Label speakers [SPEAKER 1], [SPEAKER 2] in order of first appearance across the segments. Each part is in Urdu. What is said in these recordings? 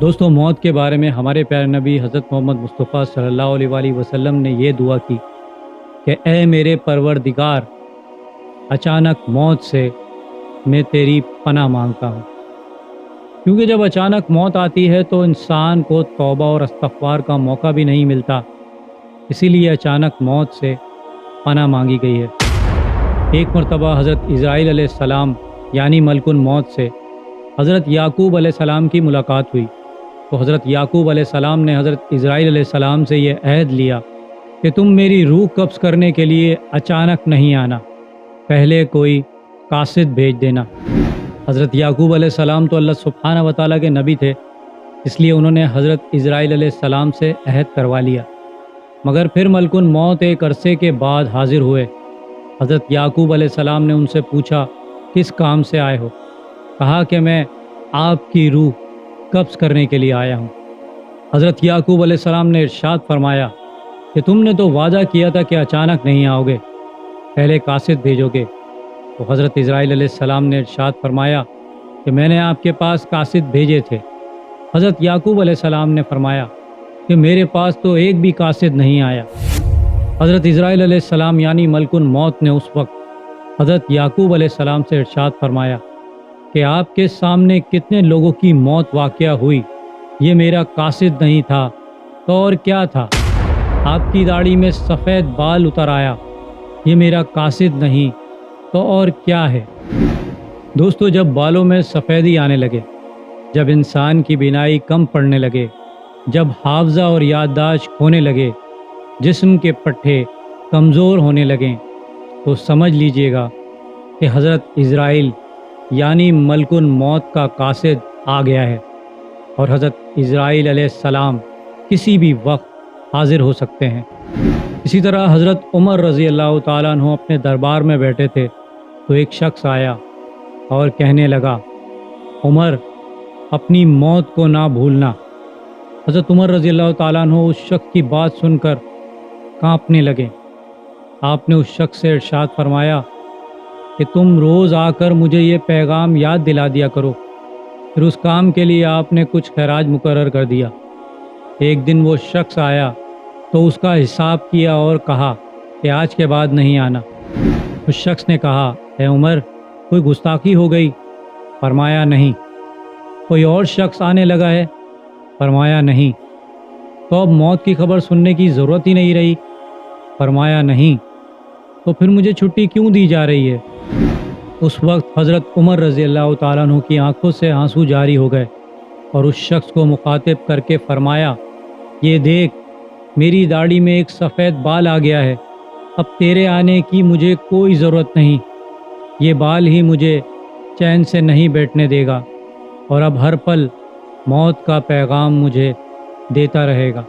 [SPEAKER 1] دوستوں، موت کے بارے میں ہمارے پیارے نبی حضرت محمد مصطفیٰ صلی اللہ علیہ وآلہ وسلم نے یہ دعا کی کہ اے میرے پروردگار، اچانک موت سے میں تیری پناہ مانگتا ہوں، کیونکہ جب اچانک موت آتی ہے تو انسان کو توبہ اور استغفار کا موقع بھی نہیں ملتا۔ اسی لیے اچانک موت سے پناہ مانگی گئی ہے۔ ایک مرتبہ حضرت اسرائیل علیہ السلام یعنی ملک الموت سے حضرت یعقوب علیہ السلام کی ملاقات ہوئی تو حضرت یعقوب علیہ السلام نے حضرت اسرائیل علیہ السلام سے یہ عہد لیا کہ تم میری روح قبض کرنے کے لیے اچانک نہیں آنا، پہلے کوئی قاصد بھیج دینا۔ حضرت یعقوب علیہ السلام تو اللہ سبحانہ و تعالیٰ کے نبی تھے، اس لیے انہوں نے حضرت اسرائیل علیہ السلام سے عہد کروا لیا، مگر پھر ملک الموت ایک عرصے کے بعد حاضر ہوئے۔ حضرت یعقوب علیہ السلام نے ان سے پوچھا کس کام سے آئے ہو؟ کہا کہ میں آپ کی روح قبض کرنے کے لیے آیا ہوں۔ حضرت یعقوب علیہ السلام نے ارشاد فرمایا کہ تم نے تو وعدہ کیا تھا کہ اچانک نہیں آؤ گے، پہلے قاصد بھیجو گے۔ تو حضرت اسرائیل علیہ السلام نے ارشاد فرمایا کہ میں نے آپ کے پاس قاصد بھیجے تھے۔ حضرت یعقوب علیہ السلام نے فرمایا کہ میرے پاس تو ایک بھی قاصد نہیں آیا۔ حضرت اسرائیل علیہ السلام یعنی ملک الموت نے اس وقت حضرت یعقوب علیہ السلام سے ارشاد فرمایا کہ آپ کے سامنے کتنے لوگوں کی موت واقع ہوئی، یہ میرا قاصد نہیں تھا تو اور کیا تھا؟ آپ کی داڑھی میں سفید بال اتر آیا، یہ میرا قاصد نہیں تو اور کیا ہے؟ دوستو، جب بالوں میں سفیدی آنے لگے، جب انسان کی بینائی کم پڑنے لگے، جب حافظہ اور یادداشت کھونے لگے، جسم کے پٹھے کمزور ہونے لگیں، تو سمجھ لیجئے گا کہ حضرت اسرائیل یعنی ملک الموت کا قاصد آ گیا ہے، اور حضرت اسرائیل علیہ السلام کسی بھی وقت حاضر ہو سکتے ہیں۔ اسی طرح حضرت عمر رضی اللہ تعالیٰ عنہ اپنے دربار میں بیٹھے تھے تو ایک شخص آیا اور کہنے لگا، عمر، اپنی موت کو نہ بھولنا۔ حضرت عمر رضی اللہ تعالیٰ عنہ اس شخص کی بات سن کر کانپنے لگے۔ آپ نے اس شخص سے ارشاد فرمایا کہ تم روز آ کر مجھے یہ پیغام یاد دلا دیا کرو۔ پھر اس کام کے لیے آپ نے کچھ خراج مقرر کر دیا۔ ایک دن وہ شخص آیا تو اس کا حساب کیا اور کہا کہ آج کے بعد نہیں آنا۔ اس شخص نے کہا، اے عمر، کوئی گستاخی ہو گئی؟ فرمایا نہیں۔ کوئی اور شخص آنے لگا ہے؟ فرمایا نہیں۔ تو اب موت کی خبر سننے کی ضرورت ہی نہیں رہی؟ فرمایا نہیں۔ تو پھر مجھے چھٹی کیوں دی جا رہی ہے؟ اس وقت حضرت عمر رضی اللہ تعالیٰ عنہ کی آنکھوں سے آنسو جاری ہو گئے اور اس شخص کو مخاطب کر کے فرمایا، یہ دیکھ، میری داڑھی میں ایک سفید بال آ گیا ہے، اب تیرے آنے کی مجھے کوئی ضرورت نہیں، یہ بال ہی مجھے چین سے نہیں بیٹھنے دے گا، اور اب ہر پل موت کا پیغام مجھے دیتا رہے گا۔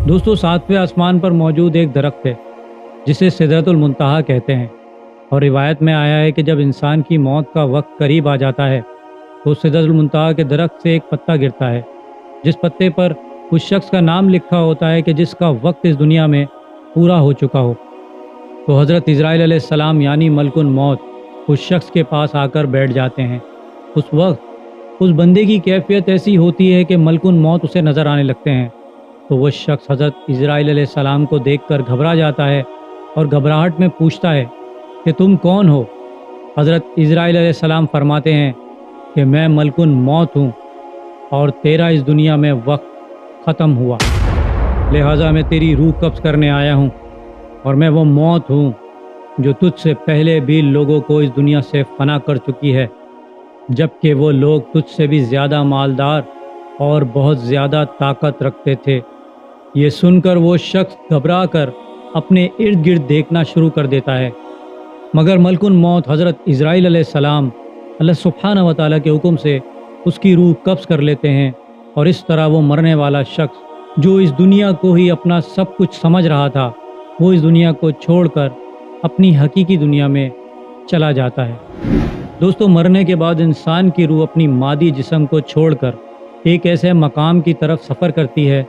[SPEAKER 1] دوستو، ساتویں آسمان پر موجود ایک درخت ہے جسے سدرۃ المنتہا کہتے ہیں، اور روایت میں آیا ہے کہ جب انسان کی موت کا وقت قریب آ جاتا ہے تو سدرۃ المنتہا کے درخت سے ایک پتا گرتا ہے، جس پتے پر اس شخص کا نام لکھا ہوتا ہے کہ جس کا وقت اس دنیا میں پورا ہو چکا ہو۔ تو حضرت اسرائیل علیہ السلام یعنی ملک الموت اس شخص کے پاس آ کر بیٹھ جاتے ہیں۔ اس وقت اس بندے کی کیفیت ایسی ہوتی ہے کہ ملک الموت اسے نظر آنے لگتے ہیں، تو وہ شخص حضرت اسرائیل علیہ السلام کو دیکھ کر گھبرا جاتا ہے اور گھبراہٹ میں پوچھتا ہے کہ تم کون ہو؟ حضرت اسرائیل علیہ السلام فرماتے ہیں کہ میں ملک الموت ہوں اور تیرا اس دنیا میں وقت ختم ہوا، لہٰذا میں تیری روح قبض کرنے آیا ہوں، اور میں وہ موت ہوں جو تجھ سے پہلے بھی لوگوں کو اس دنیا سے فنا کر چکی ہے، جبکہ وہ لوگ تجھ سے بھی زیادہ مالدار اور بہت زیادہ طاقت رکھتے تھے۔ یہ سن کر وہ شخص گھبرا کر اپنے ارد گرد دیکھنا شروع کر دیتا ہے، مگر ملک الموت حضرت اسرائیل علیہ السلام اللہ سبحانہ و تعالیٰ کے حکم سے اس کی روح قبض کر لیتے ہیں، اور اس طرح وہ مرنے والا شخص جو اس دنیا کو ہی اپنا سب کچھ سمجھ رہا تھا، وہ اس دنیا کو چھوڑ کر اپنی حقیقی دنیا میں چلا جاتا ہے۔ دوستو، مرنے کے بعد انسان کی روح اپنی مادی جسم کو چھوڑ کر ایک ایسے مقام کی طرف سفر کرتی ہے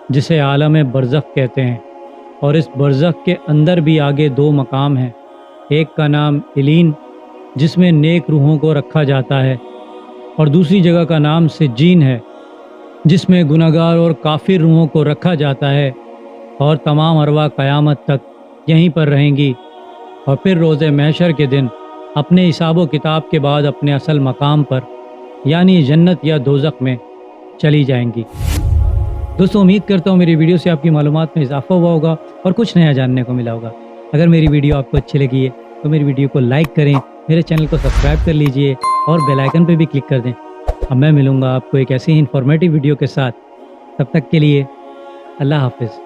[SPEAKER 1] جسے عالم برزخ کہتے ہیں، اور اس برزخ کے اندر بھی آگے دو مقام ہیں۔ ایک کا نام علین، جس میں نیک روحوں کو رکھا جاتا ہے، اور دوسری جگہ کا نام سجین ہے، جس میں گناہگار اور کافر روحوں کو رکھا جاتا ہے اور تمام ارواح قیامت تک یہیں پر رہیں گی اور پھر روز محشر کے دن اپنے حساب و کتاب کے بعد اپنے اصل مقام پر یعنی جنت یا دوزخ میں چلی جائیں گی۔ دوستوں امید کرتا ہوں میری ویڈیو سے آپ کی معلومات میں اضافہ ہوا ہوگا اور کچھ نیا جاننے کو ملا ہوگا۔ اگر میری ویڈیو آپ کو اچھی لگی ہے تو میری ویڈیو کو لائک کریں، میرے چینل کو سبسکرائب کر لیجئے اور بیل آئیکن پہ بھی کلک کر دیں۔ اب میں ملوں گا آپ کو ایک ایسی ہی انفارمیٹیو ویڈیو کے ساتھ، تب تک کے لیے اللہ حافظ۔